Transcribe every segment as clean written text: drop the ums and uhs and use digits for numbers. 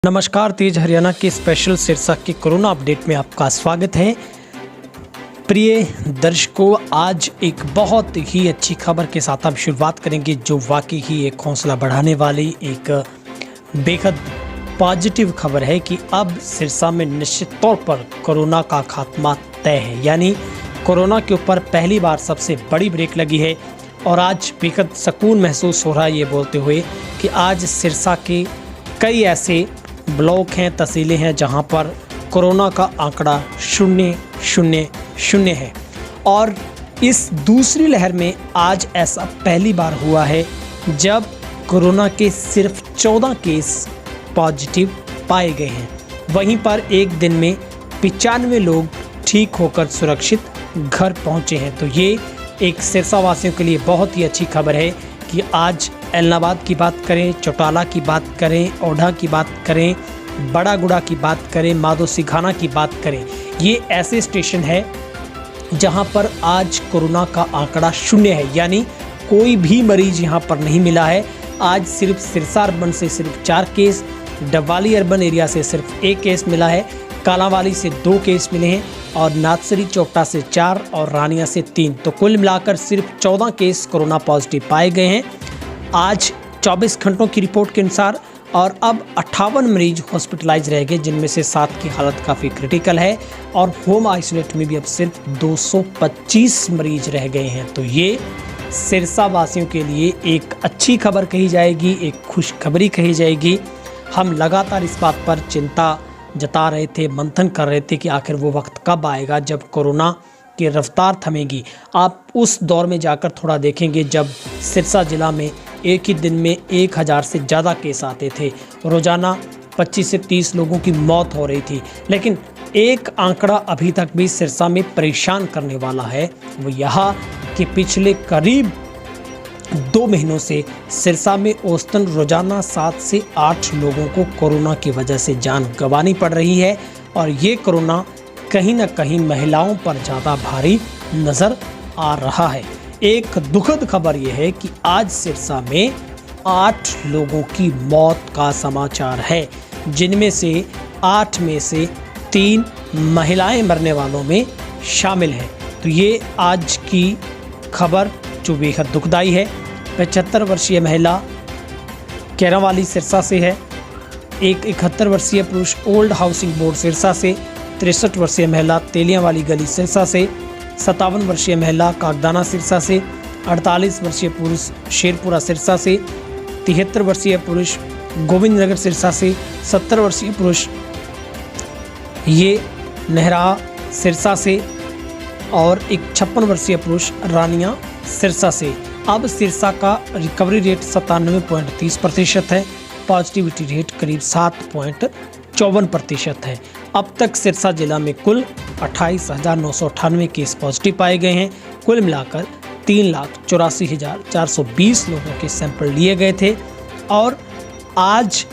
नमस्कार, तेज हरियाणा के स्पेशल सिरसा के कोरोना अपडेट में आपका स्वागत है। प्रिय दर्शकों, आज एक बहुत ही अच्छी खबर के साथ हम शुरुआत करेंगे, जो वाकई ही एक हौसला बढ़ाने वाली एक बेहद पॉजिटिव खबर है कि अब सिरसा में निश्चित तौर पर कोरोना का खात्मा तय है। यानी कोरोना के ऊपर पहली बार सबसे बड़ी ब्रेक लगी है और आज बेहद सुकून महसूस हो रहा है ये बोलते हुए कि आज सिरसा के कई ऐसे ब्लॉक हैं, तहसीलें हैं जहां पर कोरोना का आंकड़ा 000 है। और इस दूसरी लहर में आज ऐसा पहली बार हुआ है जब कोरोना के सिर्फ 14 केस पॉजिटिव पाए गए हैं। वहीं पर एक दिन में 95 लोग ठीक होकर सुरक्षित घर पहुंचे हैं। तो ये एक सिरसा वासियों के लिए बहुत ही अच्छी खबर है कि आज एलनाबाद की बात करें, चौटाला की बात करें, ओढ़ा की बात करें, बड़ा गुड़ा की बात करें, माधो सिघाना की बात करें, ये ऐसे स्टेशन है जहां पर आज कोरोना का आंकड़ा 0 है। यानी कोई भी मरीज यहां पर नहीं मिला है। आज सिर्फ सिरसा अर्बन से सिर्फ 4 केस, डबवाली अर्बन एरिया से सिर्फ 1 केस मिला है, कालांवाली से 2 केस मिले हैं और नाथसरी चौपटा से 4 और रानिया से 3। तो कुल मिलाकर सिर्फ 14 केस कोरोना पॉजिटिव पाए गए हैं आज 24 घंटों की रिपोर्ट के अनुसार। और अब 58 मरीज हॉस्पिटलाइज रह गए, जिनमें से 7 की हालत काफ़ी क्रिटिकल है और होम आइसोलेट में भी अब सिर्फ 225 मरीज रह गए हैं। तो ये सिरसा वासियों के लिए एक अच्छी खबर कही जाएगी, एक खुशखबरी कही जाएगी। हम लगातार इस बात पर चिंता जता रहे थे, मंथन कर रहे थे कि आखिर वो वक्त कब आएगा जब कोरोना की रफ्तार थमेगी। आप उस दौर में जाकर थोड़ा देखेंगे जब सिरसा जिला में एक ही दिन में 1000 से ज़्यादा केस आते थे, रोज़ाना 25 से 30 लोगों की मौत हो रही थी। लेकिन एक आंकड़ा अभी तक भी सिरसा में परेशान करने वाला है, वो यह कि पिछले करीब 2 महीनों से सिरसा में औसतन रोज़ाना 7 से 8 लोगों को कोरोना की वजह से जान गंवानी पड़ रही है। और ये कोरोना कहीं ना कहीं महिलाओं पर ज़्यादा भारी नज़र आ रहा है। एक दुखद खबर यह है कि आज सिरसा में 8 लोगों की मौत का समाचार है, जिनमें से 8 में से 3 महिलाएं मरने वालों में शामिल हैं। तो ये आज की खबर जो बेहद दुखदाई है। 75 वर्षीय महिला केरावाली सिरसा से है, एक 71 वर्षीय पुरुष ओल्ड हाउसिंग बोर्ड सिरसा से, 63 वर्षीय महिला तेलियां वाली गली सिरसा से, 57 वर्षीय महिला कागदाना सिरसा से, 48 वर्षीय पुरुष शेरपुरा सिरसा से, 73 वर्षीय पुरुष गोविंद नगर सिरसा से, 70 वर्षीय पुरुष ये नेहरा सिरसा से और एक 56 वर्षीय पुरुष रानिया सिरसा से। अब सिरसा का रिकवरी रेट 97.30% है, पॉजिटिविटी रेट करीब 7.54% है। अब तक सिरसा जिला में कुल 28,998 केस पॉजिटिव पाए गए हैं। कुल मिलाकर 3,84,420 लोगों के सैंपल लिए गए थे और आज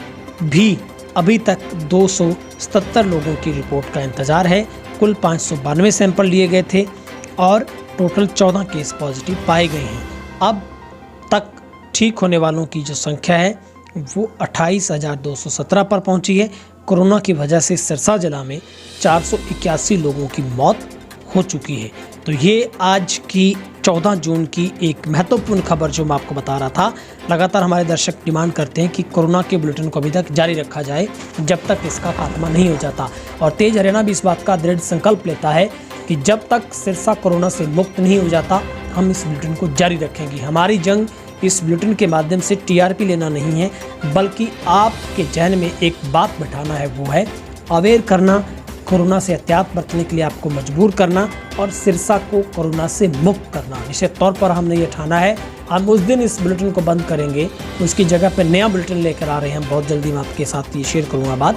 भी अभी तक 277 लोगों की रिपोर्ट का इंतज़ार है। कुल 592 सैंपल लिए गए थे और टोटल 14 केस पॉजिटिव पाए गए हैं। अब तक ठीक होने वालों की जो संख्या है वो 28,217 पर पहुंची है। कोरोना की वजह से सिरसा जिला में 481 लोगों की मौत हो चुकी है। तो ये आज की 14 जून की एक महत्वपूर्ण खबर जो मैं आपको बता रहा था। लगातार हमारे दर्शक डिमांड करते हैं कि कोरोना के बुलेटिन को अभी तक जारी रखा जाए जब तक इसका खात्मा नहीं हो जाता। और तेज हरियाणा भी इस बात का दृढ़ संकल्प लेता है कि जब तक सिरसा कोरोना से मुक्त नहीं हो जाता, हम इस बुलेटिन को जारी रखेंगे। हमारी जंग इस बुलेटिन के माध्यम से टीआरपी लेना नहीं है, बल्कि आपके जहन में एक बात बैठाना है, वो है अवेयर करना, कोरोना से एहतियात बरतने के लिए आपको मजबूर करना और सिरसा को कोरोना से मुक्त करना। निश्चित तौर पर हमने ये ठाना है। हम उस दिन इस बुलेटिन को बंद करेंगे, उसकी जगह पर नया बुलेटिन लेकर आ रहे हैं। हम बहुत जल्दी मैं आपके साथ ये शेयर करूँगा बात,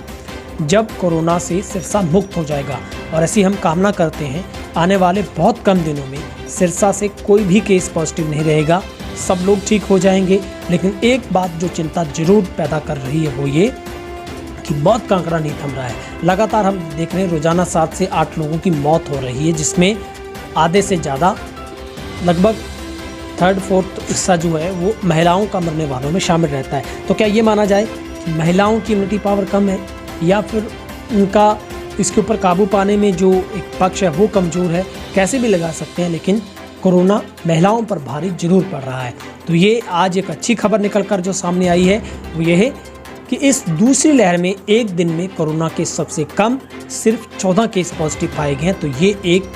जब कोरोना से सिरसा मुक्त हो जाएगा। और ऐसी हम कामना करते हैं आने वाले बहुत कम दिनों में सिरसा से कोई भी केस पॉजिटिव नहीं रहेगा, सब लोग ठीक हो जाएंगे। लेकिन एक बात जो चिंता जरूर पैदा कर रही है वो ये कि मौत का आंकड़ा नहीं थम रहा है। लगातार हम देख रहे हैं रोजाना 7 से 8 लोगों की मौत हो रही है, जिसमें आधे से ज़्यादा लगभग 3/4 हिस्सा जो है वो महिलाओं का मरने वालों में शामिल रहता है। तो क्या ये माना जाए महिलाओं की इम्यूनिटी पावर कम है या फिर उनका इसके ऊपर काबू पाने में जो एक पक्ष है वो कमज़ोर है, कैसे भी लगा सकते हैं, लेकिन कोरोना महिलाओं पर भारी जरूर पड़ रहा है। तो ये आज एक अच्छी खबर निकल कर जो सामने आई है वो ये है कि इस दूसरी लहर में एक दिन में कोरोना के सबसे कम सिर्फ 14 केस पॉजिटिव पाए गए हैं। तो ये एक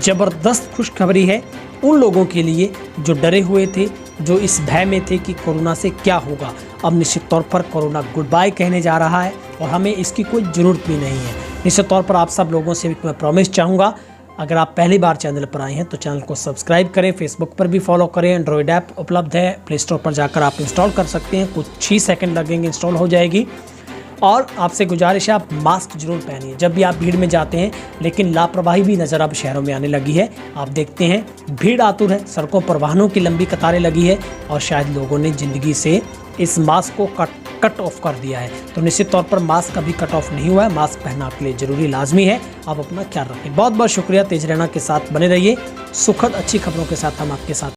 ज़बरदस्त खुशखबरी है उन लोगों के लिए जो डरे हुए थे, जो इस भय में थे कि कोरोना से क्या होगा। अब निश्चित तौर पर कोरोना गुड बाय कहने जा रहा है और हमें इसकी कोई ज़रूरत भी नहीं है। निश्चित तौर पर आप सब लोगों से मैं प्रॉमिस चाहूँगा, अगर आप पहली बार चैनल पर आए हैं तो चैनल को सब्सक्राइब करें, फेसबुक पर भी फॉलो करें। एंड्रॉयड ऐप उपलब्ध है, प्ले स्टोर पर जाकर आप इंस्टॉल कर सकते हैं, कुछ ही सेकंड लगेंगे, इंस्टॉल हो जाएगी। और आपसे गुजारिश है आप मास्क जरूर पहनिए जब भी आप भीड़ में जाते हैं। लेकिन लापरवाही भी नज़र अब शहरों में आने लगी है। आप देखते हैं भीड़ आतुर है, सड़कों पर वाहनों की लंबी कतारें लगी है और शायद लोगों ने ज़िंदगी से इस मास्क को कट ऑफ कर दिया है। तो निश्चित तौर पर मास्क अभी कट ऑफ नहीं हुआ है, मास्क पहनना आपके लिए ज़रूरी लाजमी है। आप अपना ख्याल रखें। बहुत बहुत शुक्रिया। तेज रहना के साथ बने रहिए, सुखद अच्छी खबरों के साथ हम आपके साथ